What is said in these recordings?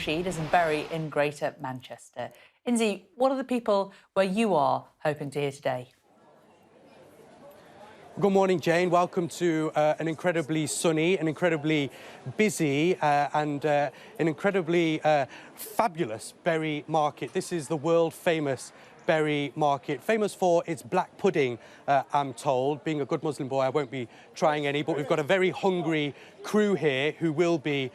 Rashid is in Bury in Greater Manchester. Inzi, what are the people where you are hoping to hear today? Good morning, Jane. Welcome to an incredibly sunny, an incredibly busy and an incredibly fabulous Bury market. This is the world-famous Bury market, famous for its black pudding, I'm told. Being a good Muslim boy, I won't be trying any, but we've got a very hungry crew here who will be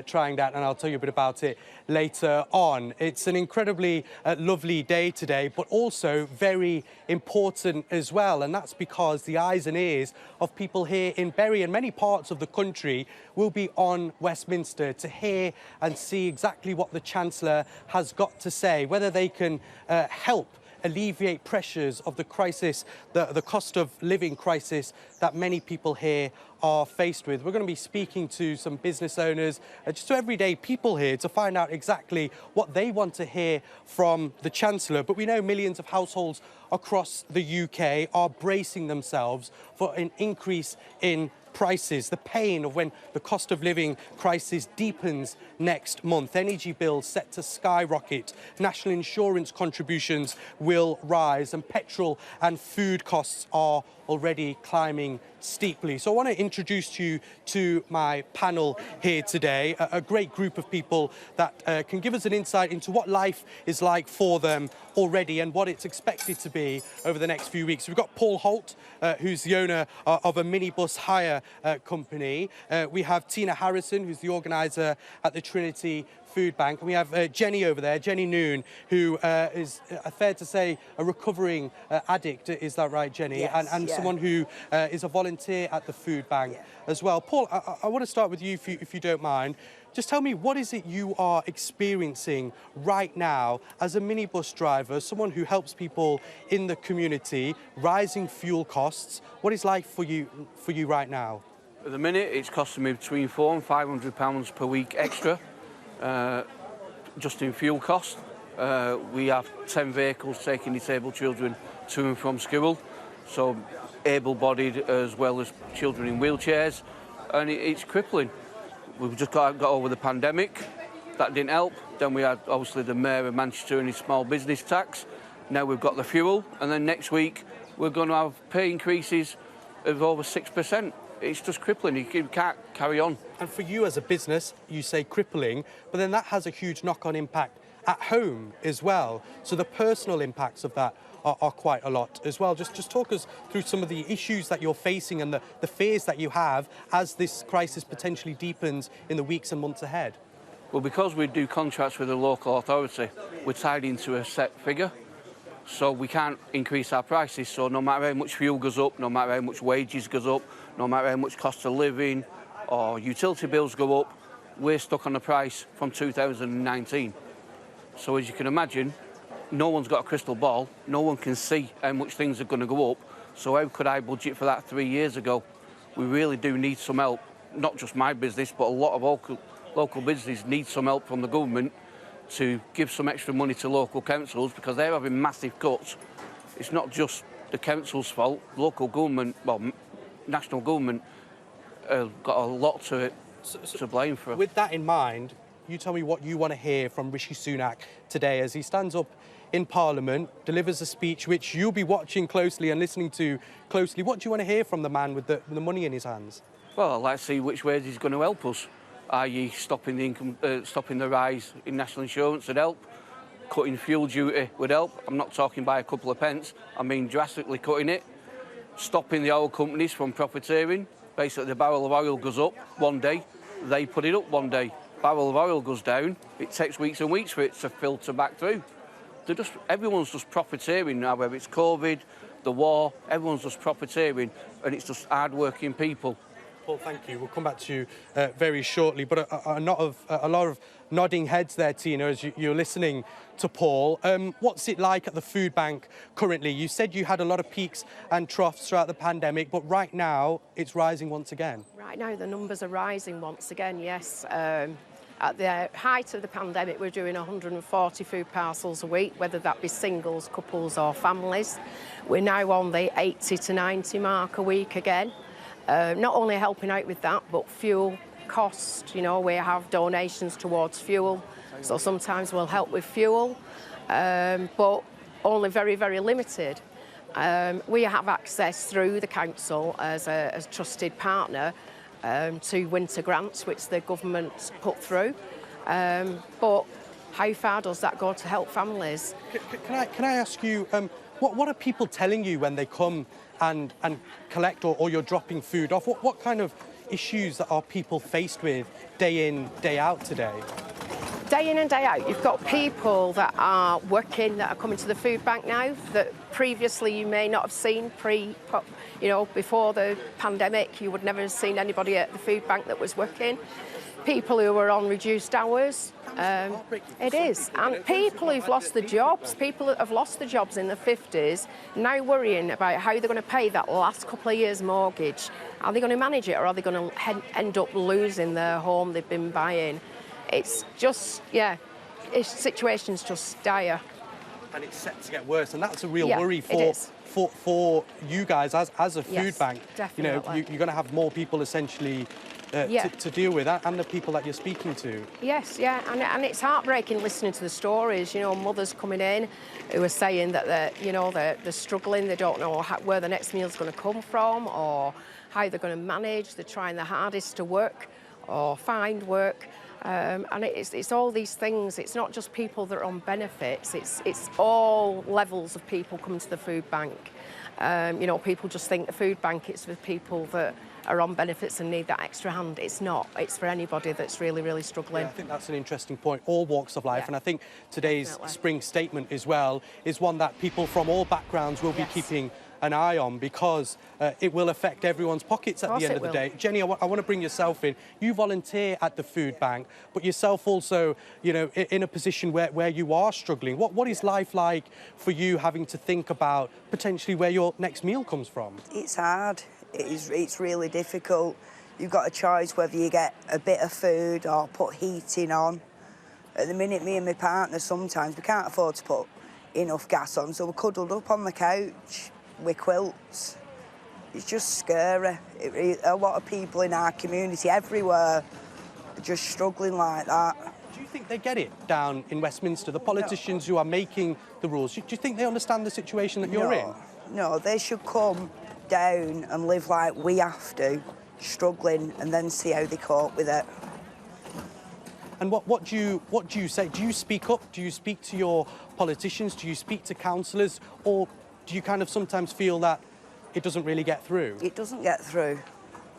trying that, and I'll tell you a bit about it later on. It's an incredibly lovely day today, but also very important as well, and that's because the eyes and ears of people here in Bury and many parts of the country will be on Westminster to hear and see exactly what the Chancellor has got to say, whether they can help alleviate pressures of the crisis, the cost of living crisis that many people here are faced with. We're going to be speaking to some business owners, just to everyday people here, to find out exactly what they want to hear from the Chancellor. But we know millions of households across the UK are bracing themselves for an increase in prices, the pain of when the cost of living crisis deepens next month. Energy bills set to skyrocket, national insurance contributions will rise, and petrol and food costs are already climbing steeply. So I want to introduce you to my panel here today, a great group of people that can give us an insight into what life is like for them already and what it's expected to be over the next few weeks. We've got Paul Holt, who's the owner of a minibus hire company. We have Tina Harrison, who's the organiser at the Trinity Food Bank. And we have Jenny over there, Jenny Noon, who is, fair to say, a recovering addict. Is that right, Jenny? Yes, and yeah. someone who is a volunteer at the food bank as well. Paul, I want to start with you, if you don't mind. Just tell me, what is it you are experiencing right now as a minibus driver, someone who helps people in the community, rising fuel costs? What is life for you right now? At the minute, it's costing me between £400 and £500 per week extra, just in fuel cost. We have 10 vehicles taking disabled children to and from school, so able-bodied as well as children in wheelchairs, and it's crippling. We've just got over the pandemic. That didn't help. Then we had, obviously, the Mayor of Manchester and his small business tax. Now we've got the fuel, and then next week we're going to have pay increases of over 6%. It's just crippling. You can't carry on. And for you as a business, you say crippling, but then that has a huge knock-on impact at home as well. So the personal impacts of that are quite a lot as well. Just talk us through some of the issues that you're facing and the fears that you have as this crisis potentially deepens in the weeks and months ahead. Well, because we do contracts with the local authority, we're tied into a set figure, so we can't increase our prices. So no matter how much fuel goes up, no matter how much wages goes up, no matter how much cost of living or utility bills go up, we're stuck on the price from 2019. So as you can imagine, no one's got a crystal ball, no one can see how much things are going to go up, so how could I budget for that 3 years ago? We really do need some help, not just my business, but a lot of local businesses need some help from the government to give some extra money to local councils, because they're having massive cuts. It's not just the council's fault, local government, well, national government got a lot to blame for. With that in mind, you tell me what you want to hear from Rishi Sunak today as he stands up in Parliament, delivers a speech which you'll be watching closely and listening to closely. What do you want to hear from the man with the money in his hands? Well, I'd like to see which ways he's going to help us. i.e. stopping the rise in national insurance would help, cutting fuel duty would help. I'm not talking by a couple of pence, I mean drastically cutting it. Stopping the oil companies from profiteering. Basically, the barrel of oil goes up one day, they put it up one day. Barrel of oil goes down, it takes weeks and weeks for it to filter back through. Everyone's just profiteering now, whether it's COVID, the war, everyone's just profiteering, and it's just hard-working people. Paul, thank you. We'll come back to you very shortly, but a lot of nodding heads there, Tina, as you're listening to Paul. What's it like at the food bank currently? You said you had a lot of peaks and troughs throughout the pandemic, but right now it's rising once again. Right now the numbers are rising once again, yes. At the height of the pandemic, we're doing 140 food parcels a week, whether that be singles, couples or families. We're now on the 80 to 90 mark a week again. Not only helping out with that, but fuel cost, you know, we have donations towards fuel. So sometimes we'll help with fuel, but only very, very limited. We have access through the council as a trusted partner to winter grants, which the government's put through. But how far does that go to help families? Can I ask you, what are people telling you when they come and collect or you're dropping food off? What kind of issues are people faced with day in, day out today? Day in and day out, you've got people that are working, that are coming to the food bank now, that previously you may not have seen before the pandemic. You would never have seen anybody at the food bank that was working. People who were on reduced hours. It is. And people who've lost their jobs, people that have lost their jobs in the 50s, now worrying about how they're going to pay that last couple of years' mortgage. Are they going to manage it, or are they going to end up losing their home they've been buying? It's just, situation's just dire. And it's set to get worse, and that's a real Yeah, worry for you guys as a food bank. Definitely. You know, you're going to have more people essentially to deal with, and the people that you're speaking to. Yes, yeah, and it's heartbreaking listening to the stories. You know, mothers coming in who are saying that they're struggling. They don't know where the next meal's going to come from or how they're going to manage. They're trying their hardest to work or find work. And it's all these things. It's not just people that are on benefits. It's all levels of people coming to the food bank. People just think the food bank is for people that are on benefits and need that extra hand. It's not. It's for anybody that's really, really struggling. Yeah, I think that's an interesting point. All walks of life, and I think today's spring statement as well is one that people from all backgrounds will be keeping an eye on, because it will affect everyone's pockets at the end of the day. Jenny, I want to bring yourself in. You volunteer at the food bank, but yourself also, in a position where you are struggling. What is life like for you, having to think about potentially where your next meal comes from? It's hard. It's really difficult. You've got a choice whether you get a bit of food or put heating on. At the minute, me and my partner, sometimes we can't afford to put enough gas on, so we're cuddled up on the couch with quilts. It's just scary. A lot of people in our community everywhere are just struggling like that. Do you think they get it down in Westminster, the politicians who are making the rules? Do you think they understand the situation that you're in? No, they should come down and live like we have to, struggling, and then see how they cope with it. And what do you say? Do you speak up? Do you speak to your politicians? Do you speak to councillors? Or do you kind of sometimes feel that it doesn't really get through? It doesn't get through.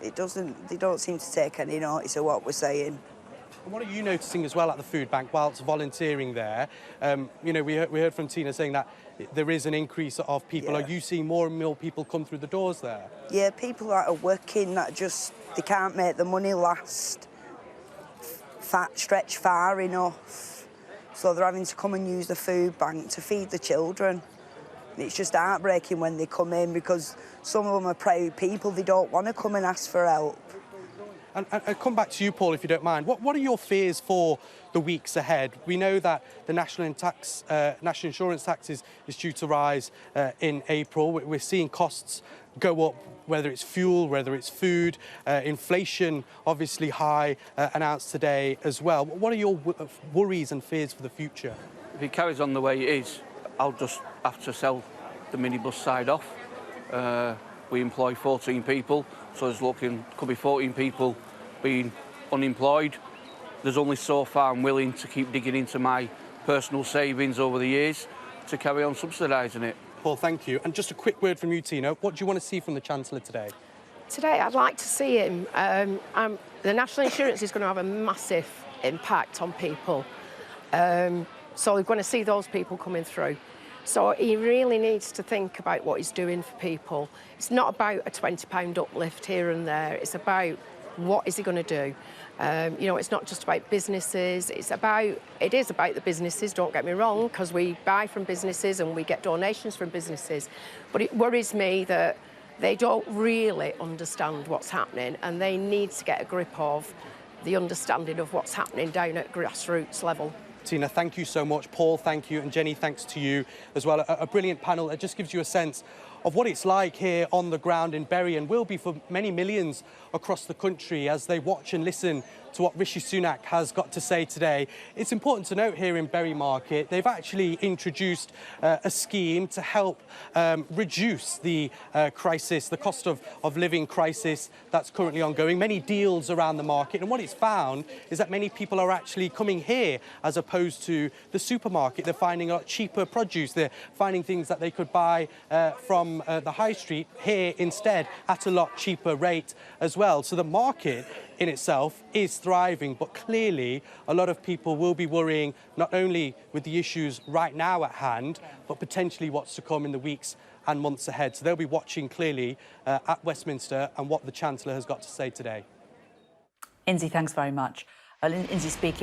It doesn't. They don't seem to take any notice of what we're saying. And what are you noticing as well at the food bank whilst volunteering there? We heard from Tina saying that there is an increase of people. Yeah. Are you seeing more and more people come through the doors there? Yeah, people that are working that they can't make the money last, stretch far enough. So they're having to come and use the food bank to feed the children. It's just heartbreaking when they come in, because some of them are proud people. They don't want to come and ask for help. And come back to you, Paul, if you don't mind. What are your fears for the weeks ahead? We know that the national insurance tax is due to rise in April. We're seeing costs go up, whether it's fuel, whether it's food. Inflation, obviously high, announced today as well. What are your worries and fears for the future? If it carries on the way it is, I'll just have to sell the minibus side off. We employ 14 people, so could be 14 people being unemployed. There's only so far I'm willing to keep digging into my personal savings over the years to carry on subsidising it. Paul, thank you. And just a quick word from you, Tina. What do you want to see from the Chancellor today? Today, I'd like to see him. The national insurance is going to have a massive impact on people. So we're going to see those people coming through. So he really needs to think about what he's doing for people. It's not about a £20 uplift here and there. It's about what is he going to do. It's not just about businesses. It is about the businesses, don't get me wrong, because we buy from businesses and we get donations from businesses. But it worries me that they don't really understand what's happening, and they need to get a grip of the understanding of what's happening down at grassroots level. Tina, thank you so much. Paul, thank you. And Jenny, thanks to you as well. A brilliant panel. It just gives you a sense of what it's like here on the ground in Bury, and will be for many millions across the country as they watch and listen to what Rishi Sunak has got to say today. It's important to note here in Bury Market, they've actually introduced a scheme to help reduce the crisis, the cost of living crisis that's currently ongoing. Many deals around the market, and what it's found is that many people are actually coming here as opposed to the supermarket. They're finding a lot cheaper produce. They're finding things that they could buy from the high street here instead at a lot cheaper rate as well. So the market in itself is thriving, but clearly a lot of people will be worrying not only with the issues right now at hand, but potentially what's to come in the weeks and months ahead. So they'll be watching clearly at Westminster and what the Chancellor has got to say today. Inzi, thanks very much. Inzi speaking.